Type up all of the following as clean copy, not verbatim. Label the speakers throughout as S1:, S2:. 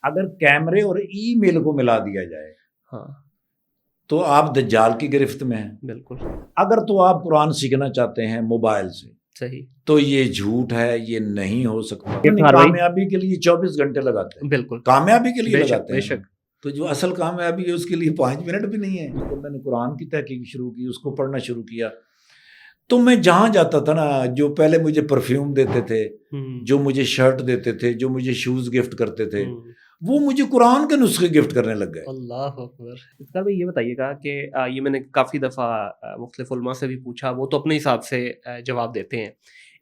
S1: اگر کیمرے اور ای میل کو ملا دیا جائے
S2: ہاں
S1: تو آپ دجال کی گرفت میں ہیں.
S2: بالکل
S1: اگر تو آپ قرآن سیکھنا چاہتے ہیں موبائل سے
S2: صحیح،
S1: تو یہ جھوٹ ہے، یہ نہیں ہو سکتا.
S2: بھائی
S1: کامیابی کے لیے 24 گھنٹے لگاتے ہیں،
S2: بالکل
S1: کامیابی کے لیے
S2: بے شک
S1: لگاتے
S2: بے
S1: ہیں.
S2: شک.
S1: تو جو اصل کامیابی ہے اس کے لیے 5 منٹ بھی نہیں ہے. جب میں نے قرآن کی تحقیق شروع کی، اس کو پڑھنا شروع کیا، تو میں جہاں جاتا تھا نا، جو پہلے مجھے پرفیوم دیتے تھے، جو مجھے شرٹ دیتے تھے، جو مجھے شوز گفٹ کرتے تھے، وہ مجھے قرآن کے نسخے گفٹ کرنے لگ گئے.
S2: اللہ اکبر. افتخار بھائی یہ بتائیے گا کہ یہ میں نے کافی دفعہ مختلف علماء سے بھی پوچھا، وہ تو اپنے حساب سے جواب دیتے ہیں.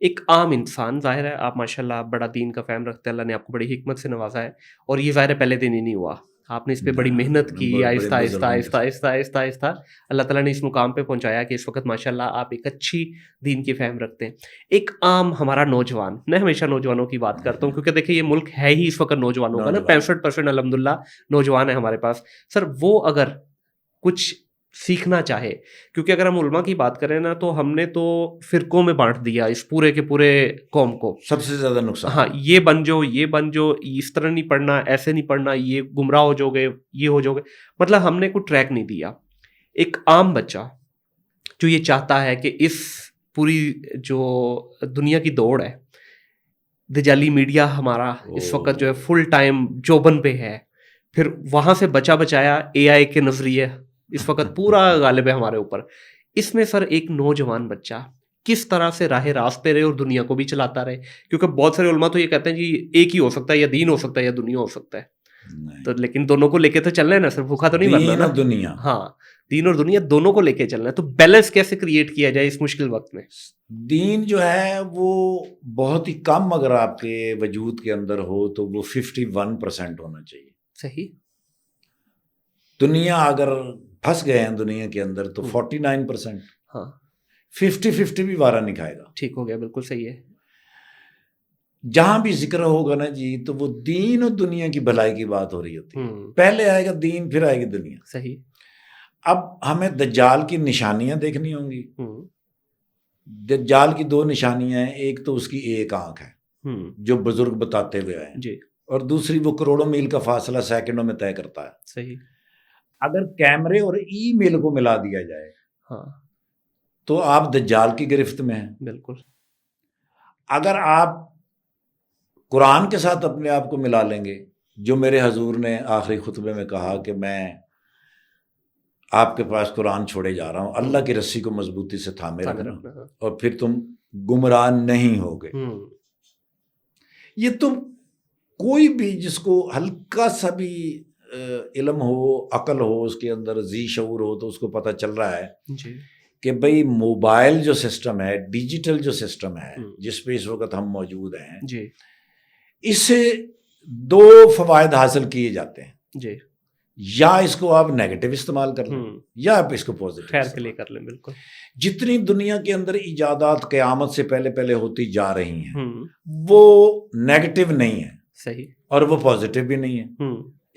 S2: ایک عام انسان، ظاہر ہے آپ ماشاءاللہ بڑا دین کا فہم رکھتے ہیں، اللہ نے آپ کو بڑی حکمت سے نوازا ہے، اور یہ ظاہر ہے پہلے دن ہی نہیں ہوا، آپ نے اس پہ بڑی محنت کی، آہستہ آہستہ آہستہ آہستہ آہستہ آہستہ اللہ تعالیٰ نے اس مقام پہ پہنچایا کہ اس وقت ماشاءاللہ آپ ایک اچھی دین کی فہم رکھتے ہیں. ایک عام ہمارا نوجوان، میں ہمیشہ نوجوانوں کی بات کرتا ہوں کیونکہ دیکھیں یہ ملک ہے ہی اس وقت نوجوانوں کا نا، 65% الحمدللہ نوجوان ہے ہمارے پاس. سر وہ اگر کچھ سیکھنا چاہے، کیونکہ اگر ہم علماء کی بات کریں نا تو ہم نے تو فرقوں میں بانٹ دیا اس پورے کے پورے قوم کو،
S1: سب سے زیادہ نقصان.
S2: ہاں یہ بن جاؤ، یہ بن جاؤ، اس طرح نہیں پڑھنا، ایسے نہیں پڑھنا، یہ گمراہ ہو جاؤ گے، یہ ہو جاؤ گے. مطلب ہم نے کوئی ٹریک نہیں دیا. ایک عام بچہ جو یہ چاہتا ہے کہ اس پوری جو دنیا کی دوڑ ہے، دجالی میڈیا ہمارا اس وقت جو ہے فل ٹائم جوبن پہ ہے، پھر وہاں سے بچا بچایا اے آئی کے نظریے اس وقت پورا غالب ہے ہمارے اوپر. اس میں سر ایک نوجوان بچہ کس طرح سے راہ راست پہ رہے اور دنیا کو بھی چلاتا رہے؟ کیونکہ بہت سارے علماء تو یہ کہتے ہیں جی ایک ہی ہو سکتا ہے، یا دین ہو سکتا ہے یا دنیا ہو سکتا ہے. تو لیکن دونوں کو لے کے تو چلنا ہے نا سر، بھوکا تو نہیں مرنا نا.
S1: دنیا،
S2: ہاں دین اور دنیا دونوں کو لے کے چلنا ہے. تو بیلنس کیسے کریٹ کیا جائے اس مشکل وقت میں؟
S1: دین جو ہے وہ بہت ہی کم اگر آپ کے وجود کے اندر ہو تو وہ 51% ہونا چاہیے.
S2: صحیح.
S1: دنیا اگر پھنس گئے ہیں دنیا کے اندر تو 49%.
S2: ہاں
S1: 50-50 بھی وارہ نہیں کھائے گا.
S2: ٹھیک ہو گیا، بالکل صحیح ہے.
S1: جہاں بھی ذکر ہوگا نا جی تو وہ دین اور دنیا کی بھلائی کی بات ہو رہی ہوتی ہے. پہلے آئے گا دین، پھر آئے گی دنیا.
S2: صحیح.
S1: اب ہمیں دجال کی نشانیاں دیکھنی ہوں گی. دجال کی 2 نشانیاں ہیں، ایک تو اس کی ایک آنکھ ہے جو بزرگ بتاتے ہوئے آئے
S2: جی،
S1: اور دوسری وہ کروڑوں میل کا فاصلہ سیکنڈوں میں طے کرتا ہے.
S2: صحیح.
S1: اگر کیمرے اور ای میل کو ملا دیا جائے
S2: ہاں
S1: تو آپ دجال کی گرفت میں ہیں.
S2: بالکل.
S1: اگر آپ قرآن کے ساتھ اپنے آپ کو ملا لیں گے، جو میرے حضور نے آخری خطبے میں کہا کہ میں آپ کے پاس قرآن چھوڑے جا رہا ہوں، اللہ کی رسی کو مضبوطی سے تھامے رکھنا اور پھر تم گمراہ نہیں ہوگے. یہ تو کوئی بھی جس کو ہلکا سا بھی علم ہو، عقل ہو، اس کے اندر ذی شعور ہو تو اس کو پتہ چل رہا ہے
S2: جی
S1: کہ بھئی موبائل جو سسٹم ہے، ڈیجیٹل جو سسٹم ہے جس پہ اس وقت ہم موجود ہیں،
S2: جی
S1: اس سے 2 فوائد حاصل کیے جاتے ہیں.
S2: جی.
S1: یا اس کو آپ نیگیٹو استعمال کر لیں یا آپ اس کو پازیٹو
S2: خیر کے لیے کر لیں. بالکل.
S1: جتنی دنیا کے اندر ایجادات قیامت سے پہلے پہلے ہوتی جا رہی ہیں وہ نیگیٹو نہیں ہے.
S2: صحیح.
S1: اور وہ پازیٹو بھی نہیں ہے.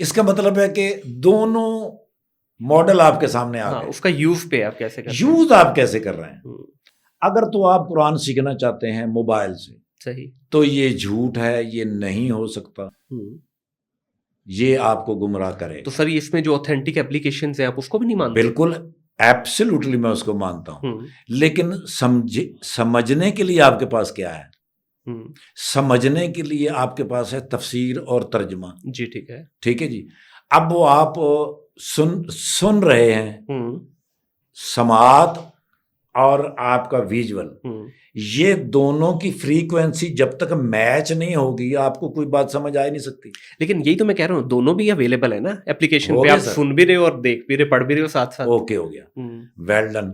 S1: اس کا مطلب ہے کہ دونوں ماڈل آپ کے سامنے آ گئے.
S2: اس کا یوز پہ آپ کیسے کر رہے ہیں،
S1: یوز آپ کیسے کر رہے ہیں. اگر تو آپ قرآن سیکھنا چاہتے ہیں موبائل سے،
S2: صحیح،
S1: تو یہ جھوٹ ہے، یہ نہیں ہو سکتا، یہ آپ کو گمراہ کرے.
S2: تو سر اس میں جو اوتھینٹک اپلیکیشنز ہیں آپ اس کو بھی نہیں مانتے؟
S1: بالکل ایبسلیوٹلی میں اس کو مانتا ہوں، لیکن سمجھنے کے لیے آپ کے پاس کیا ہے؟ سمجھنے کے لیے آپ کے پاس ہے تفسیر اور ترجمہ.
S2: جی ٹھیک ہے.
S1: ٹھیک ہے جی. اب وہ آپ سن رہے ہیں، سماعت اور آپ کا ویژول، یہ دونوں کی فریکوینسی جب تک میچ نہیں ہوگی آپ کو کوئی بات سمجھ آ نہیں سکتی.
S2: لیکن یہی تو میں کہہ رہا ہوں، دونوں بھی اویلیبل ہے نا اپلیکیشن پہ، آپ سن بھی رہے ہو اور دیکھ بھی رہے، پڑھ بھی رہے ہو ساتھ ساتھ.
S1: اوکے ہو گیا، ویل ڈن.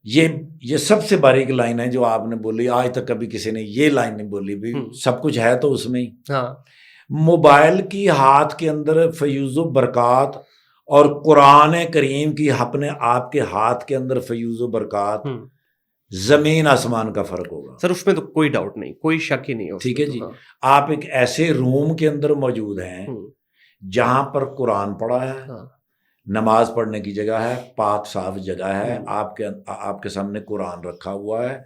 S1: یہ سب سے باریک لائن ہے جو آپ نے بولی، آج تک کبھی کسی نے یہ لائن نہیں بولی بھی. سب کچھ ہے تو اس میں ہی. موبائل کی ہاتھ کے اندر فیوز و برکات اور قرآن کریم کی اپنے آپ کے ہاتھ کے اندر فیوز و برکات زمین آسمان کا فرق ہوگا.
S2: سر اس میں تو کوئی ڈاؤٹ نہیں، کوئی شک ہی نہیں ہو.
S1: ٹھیک ہے جی. آپ ایک ایسے روم کے اندر موجود ہیں جہاں پر قرآن پڑھا ہے، نماز پڑھنے کی جگہ ہے، پاک صاف جگہ ہے، آپ کے سامنے قرآن رکھا ہوا ہے،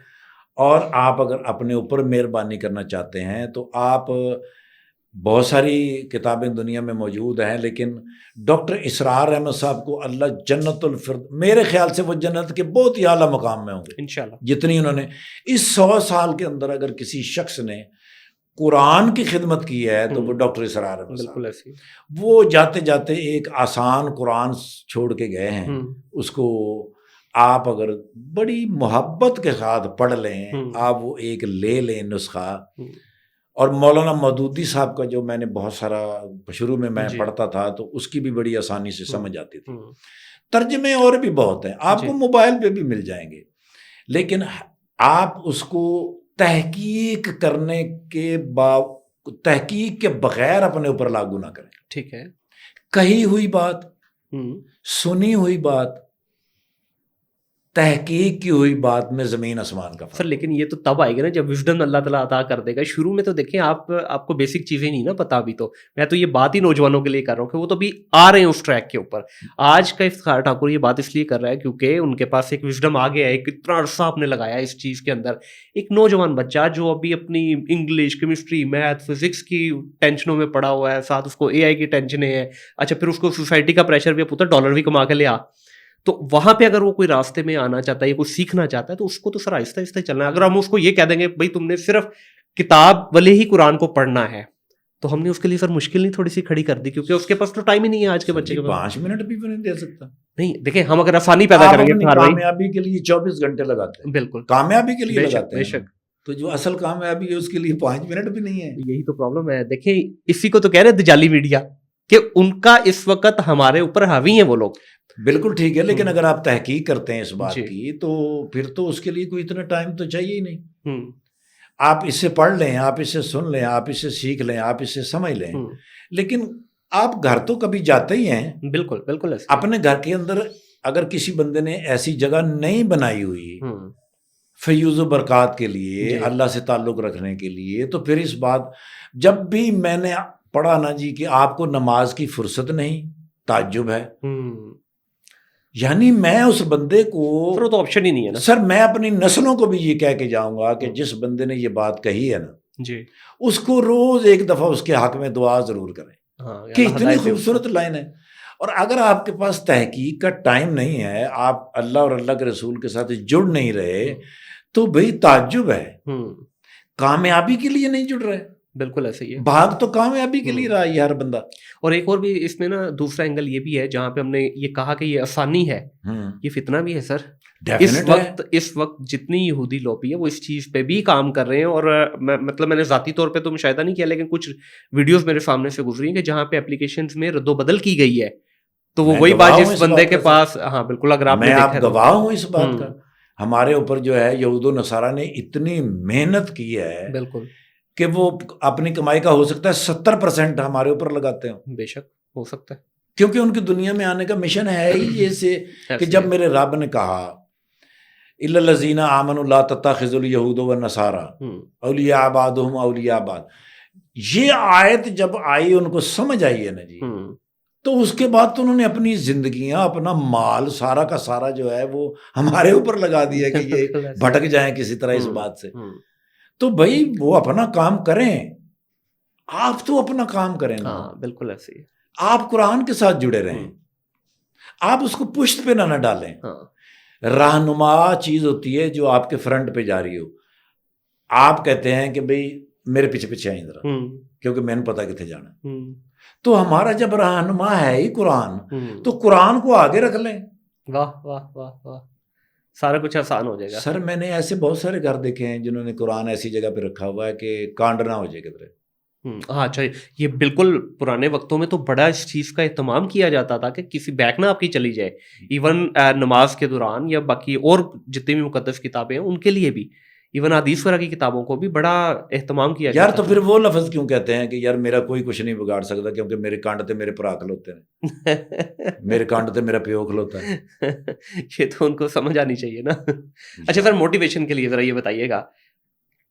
S1: اور آپ اگر اپنے اوپر مہربانی کرنا چاہتے ہیں تو آپ بہت ساری کتابیں دنیا میں موجود ہیں، لیکن ڈاکٹر اسرار احمد صاحب کو اللہ جنت الفرد، میرے خیال سے وہ جنت کے بہت ہی اعلیٰ مقام میں ہوں گے
S2: انشاءاللہ.
S1: جتنی انہوں نے اس 100 سال کے اندر اگر کسی شخص نے قرآن کی خدمت کی ہے تو وہ ڈاکٹر اسرار احمد صاحب.
S2: بالکل ایسی.
S1: وہ جاتے جاتے ایک آسان قرآن چھوڑ کے گئے ہیں، اس کو آپ اگر بڑی محبت کے ساتھ پڑھ لیں، آپ وہ ایک لے لیں نسخہ. اور مولانا مودودی صاحب کا جو میں نے بہت سارا شروع میں پڑھتا تھا تو اس کی بھی بڑی آسانی سے سمجھ آتی تھی. ترجمے اور بھی بہت ہیں، آپ کو موبائل پہ بھی مل جائیں گے، لیکن آپ اس کو تحقیق کرنے کے تحقیق کے بغیر اپنے اوپر لاگو نہ کریں.
S2: ٹھیک ہے.
S1: کہی ہوئی بات، سنی ہوئی بات، تحقیق کی ہوئی بات میں زمین آسمان کا فرق.
S2: سر لیکن یہ تو تب آئے گا نا جب وژڈم اللہ تعالیٰ عطا کر دے گا. شروع میں تو دیکھیں آپ کو بیسک چیزیں نہیں نا پتا. ابھی تو میں تو یہ بات ہی نوجوانوں کے لیے کر رہا ہوں کہ وہ تو بھی آ رہے ہیں اس ٹریک کے اوپر. آج کا افتخار ٹھاکر یہ بات اس لیے کر رہا ہے کیونکہ ان کے پاس ایک وژڈم آ گیا ہے. کتنا عرصہ آپ نے لگایا اس چیز کے اندر. ایک نوجوان بچہ جو ابھی اپنی انگلش، کیمسٹری، میتھ، فزکس کی ٹینشنوں میں پڑا ہوا ہے، ساتھ اس کو اے آئی کی ٹینشنیں ہیں، اچھا پھر اس کو سوسائٹی کا پریشر بھی، پتہ ڈالر بھی کما کے لے آ. تو وہاں پہ اگر وہ کوئی راستے میں آنا چاہتا ہے یا کوئی سیکھنا چاہتا ہے تو اس کو تو سر آہستہ آہستہ چلنا ہے. اگر ہم اس کو یہ کہہ دیں گے بھائی تم نے صرف کتاب والے ہی قرآن کو پڑھنا ہے تو ہم نے اس کے لیے سر مشکل نہیں تھوڑی سی کھڑی کر دی کیونکہ اس کے پاس تو ٹائم ہی نہیں ہے آج کے بچے کے پاس.
S1: 5 منٹ بھی نہیں دے سکتا.
S2: نہیں دیکھیں ہم اگر آسانی پیدا کریں گے
S1: کامیابی کے لیے 24 گھنٹے لگاتے ہیں. بالکل کامیابی کے لیے لگاتے ہیں. بے شک. تو جو اصل کامیابی ہے اس کے لیے 5 منٹ بھی نہیں ہے.
S2: یہی تو پرابلم ہے. دیکھیں اسی کو تو کہہ رہے ہیں دجالی میڈیا کہ ان کا اس وقت ہمارے اوپر حاوی ہیں وہ لوگ.
S1: بالکل ٹھیک ہے، لیکن اگر آپ تحقیق کرتے ہیں اس بات کی تو پھر تو اس کے لیے کوئی اتنا ٹائم تو چاہیے ہی نہیں. آپ اس سے پڑھ لیں، آپ اس سے سن لیں، آپ اس سے سیکھ لیں، آپ اس سے سمجھ لیں، لیکن آپ گھر تو کبھی جاتے ہی ہیں.
S2: بالکل بالکل.
S1: اپنے گھر کے اندر اگر کسی بندے نے ایسی جگہ نہیں بنائی ہوئی فیوز و برکات کے لیے، اللہ سے تعلق رکھنے کے لیے، تو پھر اس بات جب بھی میں نے پڑھا نا جی کہ آپ کو نماز کی فرصت نہیں، تعجب ہے. یعنی میں اس بندے کو
S2: تو آپشن ہی نہیں ہے نا
S1: سر. میں اپنی نسلوں کو بھی یہ کہہ کے جاؤں گا کہ جس بندے نے یہ بات کہی ہے نا
S2: جی
S1: اس کو روز ایک دفعہ اس کے حق میں دعا ضرور کریں کہ اتنی خوبصورت لائن ہے. اور اگر آپ کے پاس تحقیق کا ٹائم نہیں ہے، آپ اللہ اور اللہ کے رسول کے ساتھ جڑ نہیں رہے تو بھئی تعجب ہے. کامیابی کے لیے نہیں جڑ رہے.
S2: بالکل ایسے ہی ہے.
S1: بھاگ تو کامیابی کے لیے رہا ہے ہر بندہ.
S2: اور ایک اور بھی اس میں نا دوسرا اینگل یہ بھی ہے جہاں پہ ہم نے یہ کہا کہ یہ آسانی ہے، یہ فتنہ بھی ہے سر. اس وقت جتنی یہودی لوبی ہے وہ اس چیز پہ بھی کام کر رہے ہیں. اور مطلب میں نے ذاتی طور پہ تو مشاہدہ نہیں کیا لیکن کچھ ویڈیوز میرے سامنے سے گزری ہیں کہ جہاں پہ اپلیکیشنز میں رد و بدل کی گئی ہے. تو وہ وہی بات جس بندے کے پاس، ہاں بالکل، اگر آپ نے
S1: دیکھا، میں گواہ ہوں اس بات کا. ہمارے اوپر جو ہے یہود و نصارہ نے اتنی محنت کی ہے
S2: بالکل
S1: کہ وہ اپنی کمائی کا ہو سکتا ہے 70% ہمارے اوپر لگاتے ہیں.
S2: بے شک ہو سکتا ہے،
S1: کیونکہ ان کی دنیا میں آنے کا مشن ہے ہی یہ سے کہ جب میرے رب نے کہا الا الذین آمنوا لا تتخذوا اليہود والنصارى اولیاء بعضهم اولیاء بعض، یہ آیت جب آئی ان کو سمجھ آئی ہے نا جی، تو اس کے بعد تو انہوں نے اپنی زندگیاں، اپنا مال سارا کا سارا جو ہے وہ ہمارے اوپر لگا دیا کہ یہ بھٹک جائیں کسی طرح اس بات سے. تو بھائی وہ اپنا کام کریں، آپ تو اپنا کام کریں نا.
S2: بالکل ایسے ہی.
S1: آپ قرآن کے ساتھ جڑے رہیں، آپ اس کو پشت پہ نہ ڈالیں. رہنما چیز ہوتی ہے جو آپ کے فرنٹ پہ جاری ہو. آپ کہتے ہیں کہ بھئی میرے پیچھے پیچھے آئیں ذرا کیونکہ میں نے پتا کتنے جانا. تو ہمارا جب رہنما ہے ہی قرآن تو قرآن کو آگے رکھ لیں. واہ واہ واہ واہ،
S2: سارا کچھ آسان ہو جائے گا.
S1: سر میں نے ایسے بہت سارے گھر دیکھے ہیں جنہوں نے قرآن ایسی جگہ پہ رکھا ہوا ہے کہ کانڈ نہ ہو جائے کدھر.
S2: ہاں اچھا، یہ بالکل پرانے وقتوں میں تو بڑا اس چیز کا اہتمام کیا جاتا تھا کہ کسی بیک نہ آپ کی چلی جائے. ایون نماز کے دوران یا باقی اور جتنی بھی مقدس کتابیں ہیں ان کے لیے بھی، ایون حدیث وغیرہ کی کتابوں کو بھی بڑا اہتمام کیا جاتا.
S1: یار تو پھر وہ لفظ کیوں کہتے ہیں کہ یار میرا کوئی کچھ نہیں بگاڑ سکتا کیونکہ میرے کانڈ تے میرے پرا کھلوتے ہیں، میرے کانڈ تے میرا پیو کھلوتا ہے.
S2: یہ تو ان کو سمجھ آنی چاہیے نا. اچھا سر، موٹیویشن کے لیے ذرا یہ بتائیے گا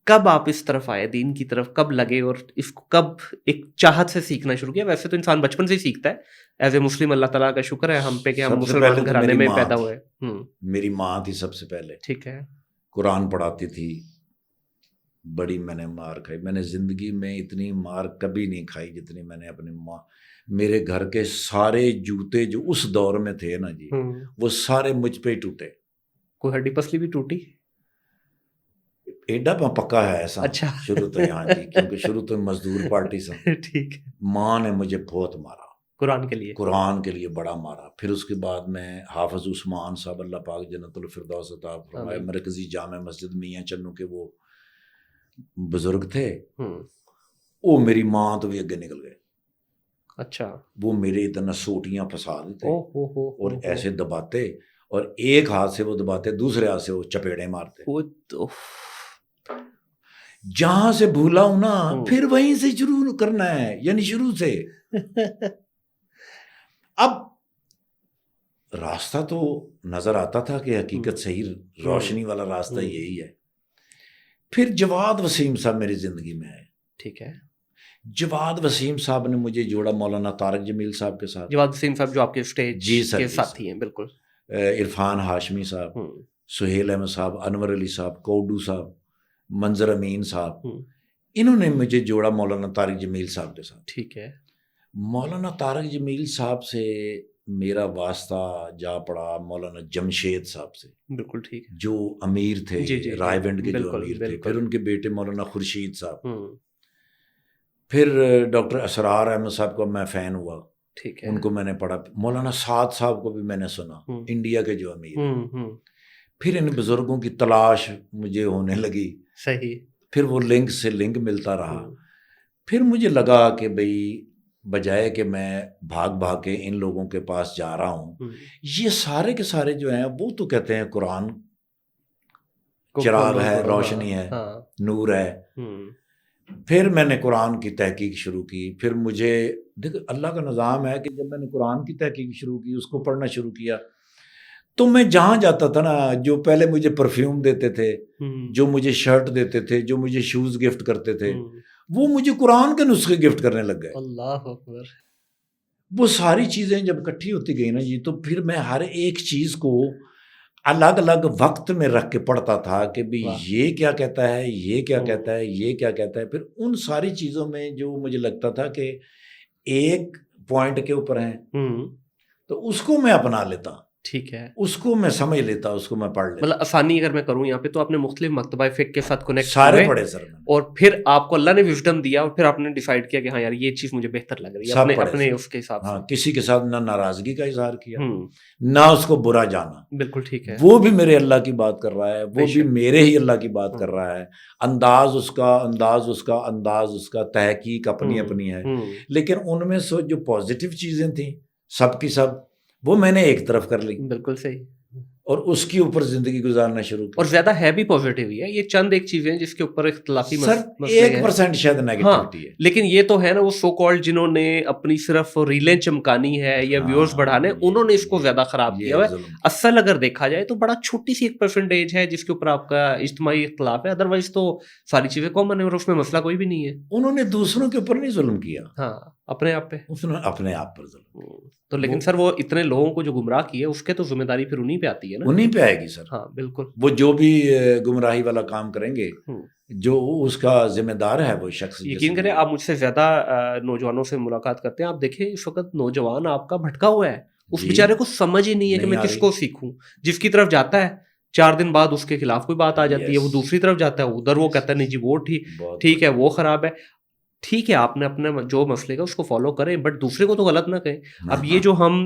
S2: کب آپ اس طرف آئے، دین کی طرف کب لگے اور اس کو کب ایک چاہت سے سیکھنا شروع کیا؟ ویسے تو انسان بچپن سے ہی سیکھتا ہے ایز اے مسلم. اللہ تعالیٰ کا شکر ہے ہم پہ کہ ہم مسلمان گھرانے میں پیدا ہوئے.
S1: میری ماں تھی سب سے پہلے،
S2: ٹھیک ہے،
S1: قرآن پڑھاتی تھی، بڑی میں نے مار کھائی. میں نے زندگی میں اتنی مار کبھی نہیں کھائی جتنی میں نے اپنی ماں. میرے گھر کے سارے جوتے جو اس دور میں تھے نا جی وہ سارے مجھ پہ ہی ٹوٹے.
S2: کوئی ہڈی پسلی بھی ٹوٹی؟
S1: ایڈا پکا ہے ایسا.
S2: اچھا.
S1: شروع تو یہاں جی کیونکہ شروع تو مزدور پارٹی سے.
S2: ٹھیک ہے.
S1: ماں نے مجھے بہت مارا
S2: قرآن کے لیے.
S1: قرآن کے لیے بڑا مارا. پھر اس کے بعد میں حافظ عثمان صاحب اللہ پاک جنت الفردوس عطا فرمائے مرکزی جامع مسجد میاں چنو کے وہ بزرگ تھے. وہ میری ماں تو بھی اگے نکل گئے.
S2: اچھا.
S1: وہ میرے اتنا سوٹیاں پھنسا دیتے اور
S2: اور
S1: ایسے دباتے اور ایک ہاتھ سے وہ دباتے دوسرے ہاتھ سے وہ چپیڑے مارتے. جہاں سے بھولا ہوں نا پھر وہیں سے شروع کرنا ہے یعنی شروع سے. اب راستہ تو نظر آتا تھا کہ حقیقت صحیح روشنی والا راستہ یہی ہے. پھر جواد وسیم صاحب میری زندگی میں آئے.
S2: ٹھیک ہے.
S1: جواد وسیم صاحب نے مجھے جوڑا مولانا طارق جمیل صاحب کے ساتھ.
S2: جواد وسیم صاحب جو آپ کے اسٹیج
S1: جی سر
S2: کے ساتھی ہیں. بالکل.
S1: عرفان ہاشمی صاحب, سہیل احمد صاحب, انور علی صاحب, کوڈو صاحب, منظر امین صاحب, انہوں نے مجھے جوڑا مولانا طارق جمیل صاحب کے ساتھ.
S2: ٹھیک ہے.
S1: مولانا طارق جمیل صاحب سے میرا واسطہ جا پڑا مولانا جمشید صاحب سے.
S2: بالکل ٹھیک.
S1: جو امیر تھے رائے ونڈ کے, جو
S2: بالکل,
S1: امیر تھے.
S2: بالکل.
S1: پھر ان کے بیٹے مولانا خورشید صاحب. پھر ڈاکٹر اسرار احمد صاحب کو میں فین ہوا.
S2: ٹھیک ہے.
S1: ان کو میں نے پڑھا. مولانا سعد صاحب کو بھی میں نے سنا, انڈیا کے جو امیر ہیں. پھر ان بزرگوں کی تلاش مجھے ہونے لگی.
S2: صحیح.
S1: پھر وہ لنک سے لنک ملتا رہا. پھر مجھے لگا کہ بھئی بجائے کہ میں بھاگ بھاگ کے ان لوگوں کے پاس جا رہا ہوں, یہ سارے کے سارے جو ہیں وہ تو کہتے ہیں قرآن چراغ ہے, روشنی ہے, نور ہے. پھر میں نے قرآن کی تحقیق شروع کی. پھر مجھے دیکھ اللہ کا نظام ہے کہ جب میں نے قرآن کی تحقیق شروع کی, اس کو پڑھنا شروع کیا, تو میں جہاں جاتا تھا نا, جو پہلے مجھے پرفیوم دیتے تھے, جو مجھے شرٹ دیتے تھے, جو مجھے شوز گفٹ کرتے تھے, وہ مجھے قرآن کے نسخے گفٹ کرنے لگ گئے.
S2: اللہ اکبر.
S1: وہ ساری چیزیں جب اکٹھی ہوتی گئی نا جی, تو پھر میں ہر ایک چیز کو الگ الگ وقت میں رکھ کے پڑھتا تھا کہ بھی یہ کیا کہتا ہے, یہ کیا کہتا ہے, یہ کیا کہتا ہے. پھر ان ساری چیزوں میں جو مجھے لگتا تھا کہ ایک پوائنٹ کے اوپر ہیں, تو اس کو میں اپنا لیتا.
S2: ٹھیک ہے.
S1: اس کو میں سمجھ لیتا, اس کو میں پڑھ لیتا.
S2: مطلب آسانی اگر میں کروں یہاں پہ, تو آپ نے مختلف مکتبہ فقہ کے ساتھ کنیکٹ
S1: سارے پڑھے سر,
S2: اور پھر آپ کو اللہ نے وژڈم دیا, اور پھر آپ نے ڈیسائیڈ کیا کہ ہاں یار یہ چیز مجھے بہتر لگ رہی ہے اپنے اس کے حساب سے.
S1: ہاں, کسی کے ساتھ نہ ناراضگی کا اظہار کیا, نہ اس کو برا جانا.
S2: بالکل ٹھیک ہے.
S1: وہ بھی میرے اللہ کی بات کر رہا ہے, وہ بھی میرے ہی اللہ کی بات کر رہا ہے. انداز اس کا, انداز اس کا, انداز اس کا, تحقیق اپنی اپنی ہے. لیکن ان میں سے جو پازیٹیو چیزیں تھیں سب کی سب, وہ میں نے ایک طرف کر لی.
S2: بالکل صحیح.
S1: اور اس کے اوپر زندگی گزارنا شروع کی.
S2: اور زیادہ ہے بھی پازیٹیو ہی ہے, یہ چند ایک چیزیں ہیں جس کے اوپر اختلافی
S1: مسئلے ہیں. 1% شاید نیگیٹیوٹی ہے.
S2: لیکن یہ تو ہے نا, وہ سو کالڈ جنہوں نے اپنی صرف ریلیں چمکانی ہے یا ویورز بڑھانے, انہوں نے اس کو زیادہ خراب کیا ہے. اصل اگر دیکھا جائے تو بڑا چھوٹی سی 1% ہے جس کے اوپر آپ کا اجتماعی اختلاف ہے, ادروائز تو ساری چیزیں کامن ہے اور اس میں مسئلہ کوئی بھی نہیں ہے.
S1: انہوں نے دوسروں کے اوپر نہیں ظلم کیا,
S2: ہاں اپنے آپ پہ,
S1: اپنے آپ پر ظلم.
S2: تو لیکن سر وہ اتنے لوگوں کو جو گمراہ کیے, اس کے تو ذمہ داری پھر انہیں پہ آتی ہے نا.
S1: انہیں پہ آئے گی سر.
S2: ہاں بالکل.
S1: وہ جو بھی گمراہی والا کام کریں گے, جو اس کا ذمہ دار ہے وہ شخص.
S2: یقین کریں آپ مجھ سے زیادہ نوجوانوں سے ملاقات کرتے ہیں, آپ دیکھیں اس وقت نوجوان آپ کا بھٹکا ہوا ہے, اس بیچارے کو سمجھ ہی نہیں ہے کہ میں کس کو سیکھوں. جس کی طرف جاتا ہے 4 دن بعد اس کے خلاف کوئی بات آ جاتی ہے, وہ دوسری طرف جاتا ہے, ادھر وہ کہتا ہے نہیں جی وہ ٹھیک ہے, وہ خراب ہے. ٹھیک ہے, آپ نے اپنے جو مسئلے کا اس کو فالو کریں, بٹ دوسرے کو تو غلط نہ کہیں. اب یہ جو ہم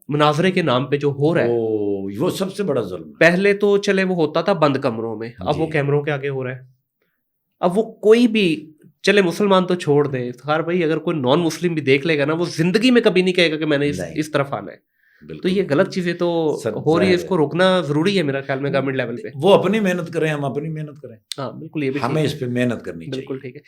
S2: مناظرے کے نام پہ جو ہو رہا ہے,
S1: وہ سب سے بڑا ظلم.
S2: پہلے تو چلے وہ ہوتا تھا بند کمروں میں, اب وہ کیمروں کے آگے ہو رہا ہے. اب وہ کوئی بھی چلے, مسلمان تو چھوڑ دیں, خیر بھائی اگر کوئی نان مسلم بھی دیکھ لے گا نا, وہ زندگی میں کبھی نہیں کہے گا کہ میں نے اس طرف آنا ہے. تو یہ غلط چیزیں تو ہو رہی ہے, اس کو روکنا ضروری ہے میرا خیال میں گورنمنٹ لیول پہ.
S1: وہ اپنی محنت کریں, ہم اپنی محنت کریں.
S2: ہاں بالکل, یہ بھی
S1: ہمیں اس پہ محنت کرنی چاہیے.
S2: بالکل ٹھیک ہے.